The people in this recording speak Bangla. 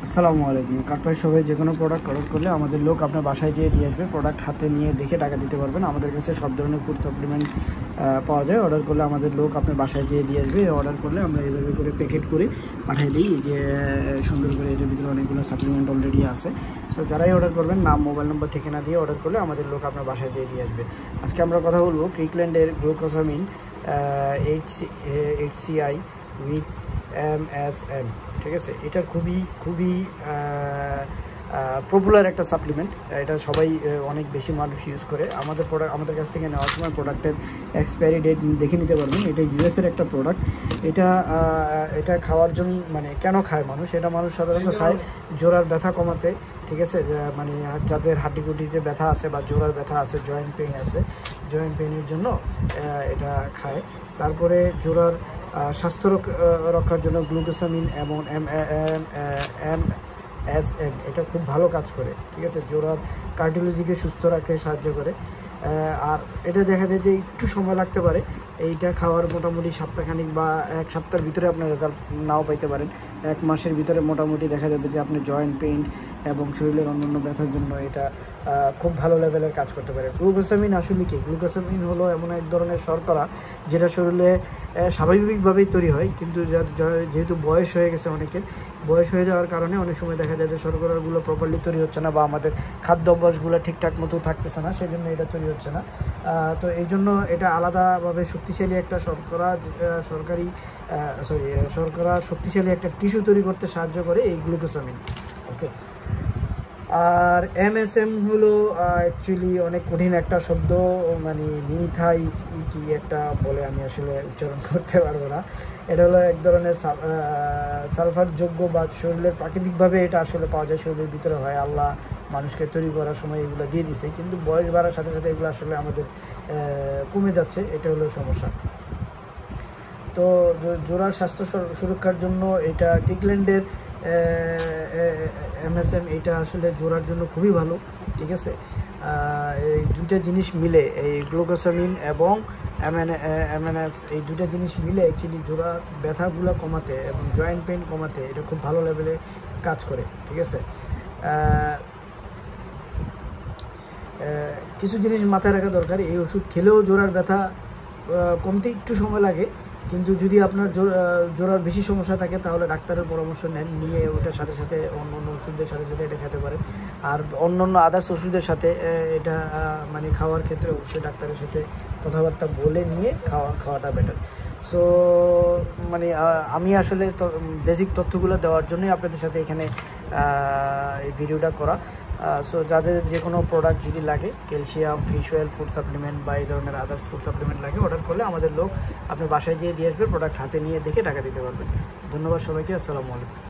আসসালামু আলাইকুম। কাঠপাই সবাই যে কোনো প্রোডাক্ট অর্ডার করলে আমাদের লোক আপনার বাসায় গিয়ে দিয়ে আসবে। প্রোডাক্ট হাতে নিয়ে দেখে টাকা দিতে পারবেন। আমাদের কাছে সব ধরনের ফুড সাপ্লিমেন্ট পাওয়া যায়। অর্ডার করলে আমাদের লোক আপনার বাসায় গিয়ে দিয়ে আসবে। অর্ডার করলে আমরা এইভাবে করে প্যাকেট করে পাঠিয়ে দিই, যে সুন্দর করে এটার ভিতরে অনেকগুলো সাপ্লিমেন্ট অলরেডি আছে। সো যারাই অর্ডার করবেন নাম, মোবাইল নম্বর, ঠিকানা দিয়ে অর্ডার করলে আমাদের লোক আপনার বাসায় গিয়ে দিয়ে আসবে। আজকে আমরা কথা বলবো ক্রিকল্যান্ডের গ্লুকোসামিন HCI উইথ MSM। ঠিক আছে, এটা খুবই পপুলার একটা সাপ্লিমেন্ট। এটা সবাই অনেক বেশি মানুষ ইউজ করে। আমাদের কাছ থেকে নেওয়ার সময় প্রোডাক্টের এক্সপায়ারি ডেট দেখে নিতে পারবেন। এটা ইউএসের একটা প্রোডাক্ট। এটা খাওয়ার জন্য মানে কেন খায় মানুষ, এটা মানুষ সাধারণত খায় জোড়ার ব্যথা কমাতে। ঠিক আছে, মানে যাদের হাড্ডিগুটিতে ব্যথা আছে বা জোড়ার ব্যথা আছে, জয়েন্ট পেইন আছে, জয়েন্ট পেইনের জন্য এটা খায়। তারপরে জোড়ার স্বাস্থ্য রক্ষার জন্য গ্লুকোসামিন এবং MSM এটা খুব ভালো কাজ করে। ঠিক আছে, জোড়ার কার্ডিওলজিকে সুস্থ রাখতে সাহায্য করে। আর এটা দেখা যায় যে একটু সময় লাগতে পারে। এইটা খাওয়ার মোটামুটি সপ্তাহখানিক বা এক সপ্তাহের ভিতরে আপনার রেজাল্ট নাও পাইতে পারেন। এক মাসের ভিতরে মোটামুটি দেখা যাবে যে আপনি জয়েন্ট পেইন এবং শরীরের অন্যান্য ব্যথার জন্য এটা খুব ভালো লেভেলের কাজ করতে পারে। গ্লুকোসামিন আসলে কি? গ্লুকোসামিন হলো এমন এক ধরনের শর্করা যেটা শরীরে স্বাভাবিকভাবেই তৈরি হয়, কিন্তু যেহেতু বয়স হয়ে গেছে, অনেকের বয়স হয়ে যাওয়ার কারণে অনেক সময় দেখা যায় যে শর্করাগুলো প্রপারলি তৈরি হচ্ছে না বা আমাদের খাদ্য অভ্যাসগুলো ঠিকঠাক মতো থাকতেছে না, সেই জন্য এটা তৈরি হচ্ছে না। তো এই জন্য এটা আলাদাভাবে শক্তিশালী একটা শর্করা শক্তিশালী একটা টিস্যু তৈরি করতে সাহায্য করে এই গ্লুকোসামিন। ওকে। আর MSM হলো অ্যাকচুয়ালি অনেক কঠিন একটা শব্দ, মানে মিথাই কি একটা বলে, আমি আসলে উচ্চারণ করতে পারবো না। এটা হলো এক ধরনের সালফারযোগ্য বা শরীরের প্রাকৃতিকভাবে এটা আসলে পাওয়া যায়, শরীরের ভিতরে হয়। আল্লাহ মানুষকে তৈরি করার সময় এগুলো দিয়ে দিছে, কিন্তু বয়স বাড়ার সাথে সাথে এগুলো আসলে আমাদের কমে যাচ্ছে, এটা হলো সমস্যা। তো জোড়ার স্বাস্থ্য সুরক্ষার জন্য এটা ক্রিকল্যান্ডের MSM এটা আসলে জোড়ার জন্য খুবই ভালো। ঠিক আছে, এই দুইটা জিনিস মিলে, এই গ্লুকোসামিন এবং MNS এই দুইটা জিনিস মিলে অ্যাকচুয়ালি জোড়ার ব্যথাগুলো কমাতে এবং জয়েন্ট পেইন কমাতে এটা খুব ভালো লেভেলে কাজ করে। ঠিক আছে, কিছু জিনিস মাথায় রাখা দরকার। এই ওষুধ খেলেও জোড়ার ব্যথা কমতে একটু সময় লাগে, কিন্তু যদি আপনার জোড়ার বেশি সমস্যা থাকে তাহলে ডাক্তারের পরামর্শ নিয়ে ওটার সাথে সাথে অন্য ওষুধের সাথে সাথে এটা খেতে পারেন। আর অন্য আদার্স ওষুধের সাথে এটা মানে খাওয়ার ক্ষেত্রে অবশ্যই ডাক্তারের সাথে কথাবার্তা বলে নিয়ে খাওয়াটা বেটার। সো মানে আমি আসলে বেসিক তথ্যগুলো দেওয়ার জন্যই আপনাদের সাথে এখানে এই ভিডিওটা করা। সো যাদের যে কোনো প্রোডাক্ট যদি লাগে, calcium, fish oil, food supplement বা এই ধরনের আদার্স ফুড সাপ্লিমেন্ট লাগে, অর্ডার করলে আমাদের লোক আপনার বাসায় যেয়ে দিয়ে আসবে। প্রোডাক্ট হাতে নিয়ে দেখে টাকা দিতে পারবেন। ধন্যবাদ সবাইকে। আসসালামু আলাইকুম।